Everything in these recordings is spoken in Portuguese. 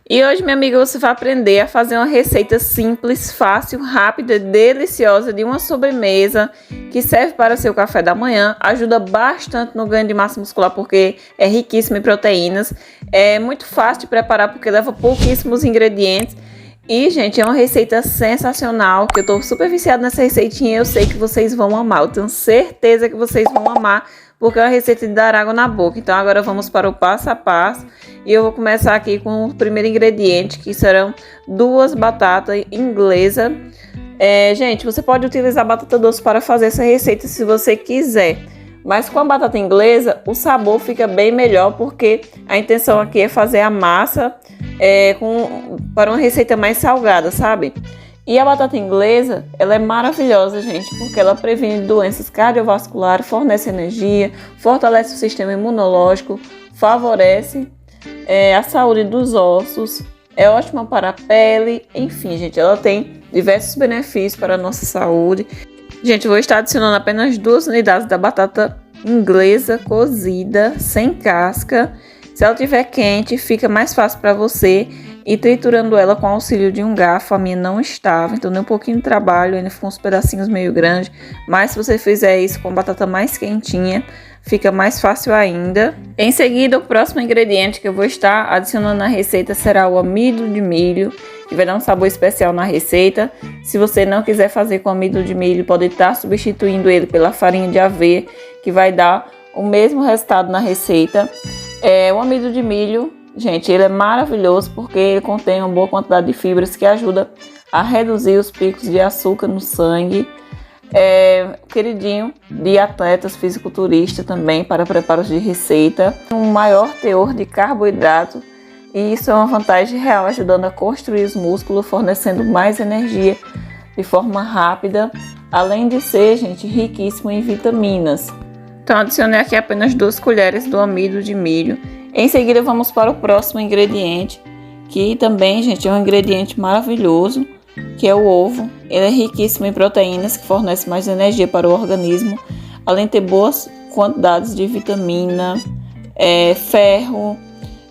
E hoje, minha amiga, você vai aprender a fazer uma receita simples, fácil, rápida e deliciosa de uma sobremesa que serve para seu café da manhã. Ajuda bastante no ganho de massa muscular porque é riquíssima em proteínas. É muito fácil de preparar porque leva pouquíssimos ingredientes. E, gente, é uma receita sensacional, que eu tô super viciada nessa receitinha e eu sei que vocês vão amar. Eu tenho certeza que vocês vão amar, porque é uma receita de dar água na boca. Então, agora vamos para o passo a passo. E eu vou começar aqui com o primeiro ingrediente, que serão 2 batatas inglesas. Gente, você pode utilizar batata doce para fazer essa receita se você quiser. Mas com a batata inglesa, o sabor fica bem melhor, porque a intenção aqui é fazer a massa para uma receita mais salgada, sabe? E a batata inglesa, ela é maravilhosa, gente, porque ela previne doenças cardiovasculares, fornece energia, fortalece o sistema imunológico, favorece a saúde dos ossos, é ótima para a pele, enfim, gente, ela tem diversos benefícios para a nossa saúde. Gente, vou estar adicionando apenas 2 unidades da batata inglesa cozida, sem casca. Se ela estiver quente, fica mais fácil para você ir triturando ela com o auxílio de um garfo. A minha não estava, então deu um pouquinho de trabalho, ainda ficou uns pedacinhos meio grandes. Mas se você fizer isso com a batata mais quentinha, fica mais fácil ainda. Em seguida, o próximo ingrediente que eu vou estar adicionando na receita será o amido de milho, que vai dar um sabor especial na receita. Se você não quiser fazer com amido de milho, pode estar substituindo ele pela farinha de aveia, que vai dar o mesmo resultado na receita. O amido de milho, gente, ele é maravilhoso porque ele contém uma boa quantidade de fibras que ajuda a reduzir os picos de açúcar no sangue. Queridinho de atletas fisiculturistas também para preparos de receita. Um maior teor de carboidrato, e isso é uma vantagem real, ajudando a construir os músculos, fornecendo mais energia de forma rápida, além de ser, gente, riquíssimo em vitaminas. Então, adicionei aqui apenas 2 colheres do amido de milho. Em seguida, vamos para o próximo ingrediente, que também, gente, é um ingrediente maravilhoso, que é o ovo. Ele é riquíssimo em proteínas, que fornece mais energia para o organismo, além de ter boas quantidades de vitamina, ferro,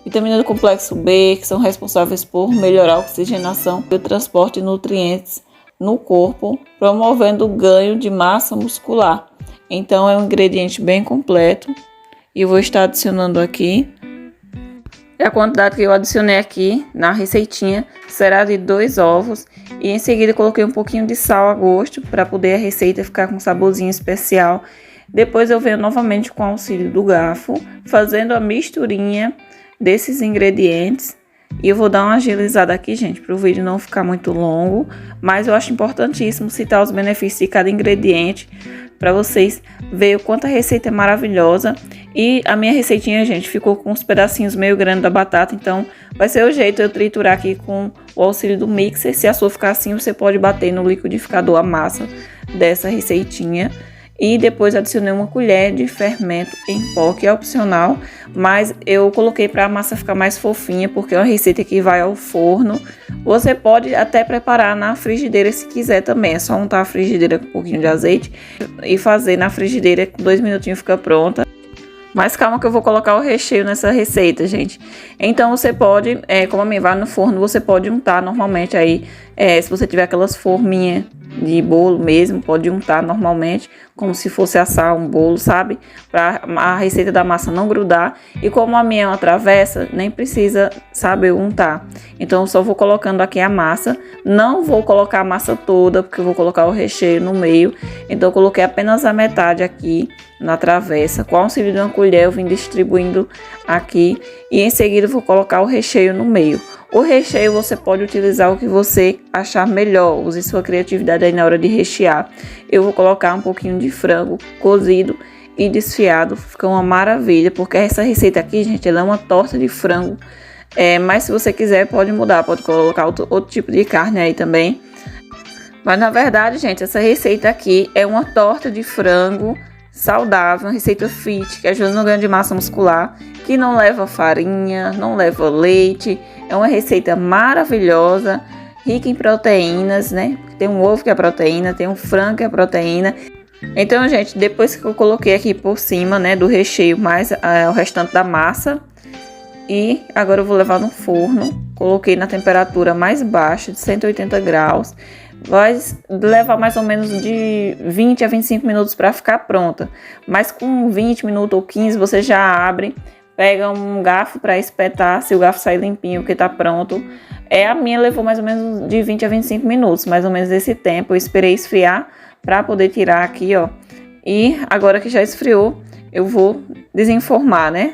vitamina do complexo B, que são responsáveis por melhorar a oxigenação e o transporte de nutrientes no corpo, promovendo o ganho de massa muscular. Então é um ingrediente bem completo e eu vou estar adicionando aqui. A quantidade que eu adicionei aqui na receitinha será de 2 ovos e em seguida coloquei um pouquinho de sal a gosto para poder a receita ficar com um saborzinho especial. Depois eu venho novamente com o auxílio do garfo, fazendo a misturinha desses ingredientes. E eu vou dar uma agilizada aqui, gente, para o vídeo não ficar muito longo, mas eu acho importantíssimo citar os benefícios de cada ingrediente para vocês verem o quanto a receita é maravilhosa. E a minha receitinha, gente, ficou com uns pedacinhos meio grandes da batata, então vai ser o jeito de eu triturar aqui com o auxílio do mixer. Se a sua ficar assim, você pode bater no liquidificador a massa dessa receitinha. E depois adicionei 1 colher de fermento em pó, que é opcional, mas eu coloquei para a massa ficar mais fofinha, porque é uma receita que vai ao forno. Você pode até preparar na frigideira se quiser também, é só untar a frigideira com um pouquinho de azeite e fazer na frigideira, com 2 minutinhos fica pronta. Mas calma que eu vou colocar o recheio nessa receita, gente. Então você pode, como a minha vai no forno, você pode untar normalmente aí, se você tiver aquelas forminhas de bolo mesmo, pode untar normalmente, como se fosse assar um bolo, sabe? Para a receita da massa não grudar. E como a minha é uma travessa, nem precisa, sabe, untar. Então eu só vou colocando aqui a massa. Não vou colocar a massa toda, porque eu vou colocar o recheio no meio. Então eu coloquei apenas a metade aqui na travessa. Com o auxílio de 1 colher eu vim distribuindo aqui. E em seguida eu vou colocar o recheio no meio. O recheio você pode utilizar o que você achar melhor, use sua criatividade aí na hora de rechear. Eu vou colocar um pouquinho de frango cozido e desfiado, fica uma maravilha, porque essa receita aqui, gente, ela é uma torta de frango. Mas se você quiser pode mudar, pode colocar outro tipo de carne aí também. Mas na verdade, gente, essa receita aqui é uma torta de frango saudável, uma receita fit, que ajuda no ganho de massa muscular, que não leva farinha, não leva leite. É uma receita maravilhosa, rica em proteínas, né? Tem um ovo que é proteína, tem um frango que é proteína. Então, gente, depois que eu coloquei aqui por cima, né, do recheio mais o restante da massa, E agora eu vou levar no forno. Coloquei na temperatura mais baixa, de 180 graus. Vai levar mais ou menos de 20 a 25 minutos para ficar pronta. Mas com 20 minutos ou 15 você já abre, pega um garfo para espetar, se o garfo sair limpinho, porque tá pronto. A minha levou mais ou menos de 20 a 25 minutos, mais ou menos esse tempo. Eu esperei esfriar para poder tirar aqui, ó. E agora que já esfriou, eu vou desenformar, né?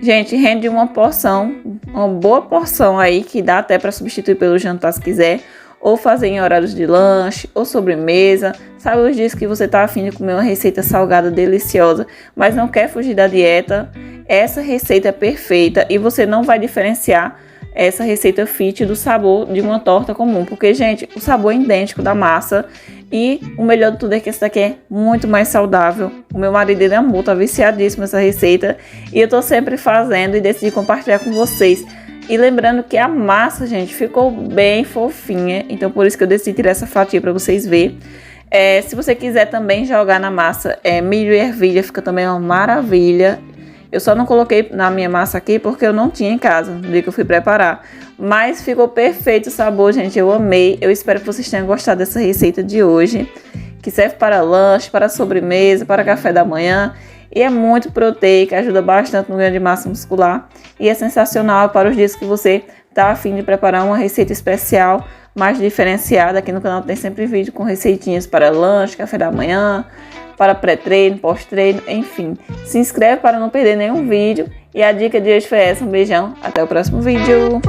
Gente, rende uma porção, uma boa porção aí, que dá até para substituir pelo jantar se quiser, ou fazer em horários de lanche, ou sobremesa. Sabe os dias que você tá afim de comer uma receita salgada deliciosa, mas não quer fugir da dieta? Essa receita é perfeita e você não vai diferenciar essa receita fit do sabor de uma torta comum, porque, gente, o sabor é idêntico da massa. E o melhor de tudo é que essa daqui é muito mais saudável. O meu marido, ele amou, tá viciadíssimo nessa receita. E eu tô sempre fazendo e decidi compartilhar com vocês. E lembrando que a massa, gente, ficou bem fofinha. Então por isso que eu decidi tirar essa fatia pra vocês verem. Se você quiser também jogar na massa milho e ervilha, fica também uma maravilha. Eu só não coloquei na minha massa aqui porque eu não tinha em casa no dia que eu fui preparar. Mas ficou perfeito o sabor, gente. Eu amei. Eu espero que vocês tenham gostado dessa receita de hoje, que serve para lanche, para sobremesa, para café da manhã. E é muito proteica, ajuda bastante no ganho de massa muscular. E é sensacional para os dias que você está a fim de preparar uma receita especial, mais diferenciada. Aqui no canal tem sempre vídeo com receitinhas para lanche, café da manhã, para pré-treino, pós-treino, enfim. Se inscreve para não perder nenhum vídeo. E a dica de hoje foi essa. Um beijão, até o próximo vídeo.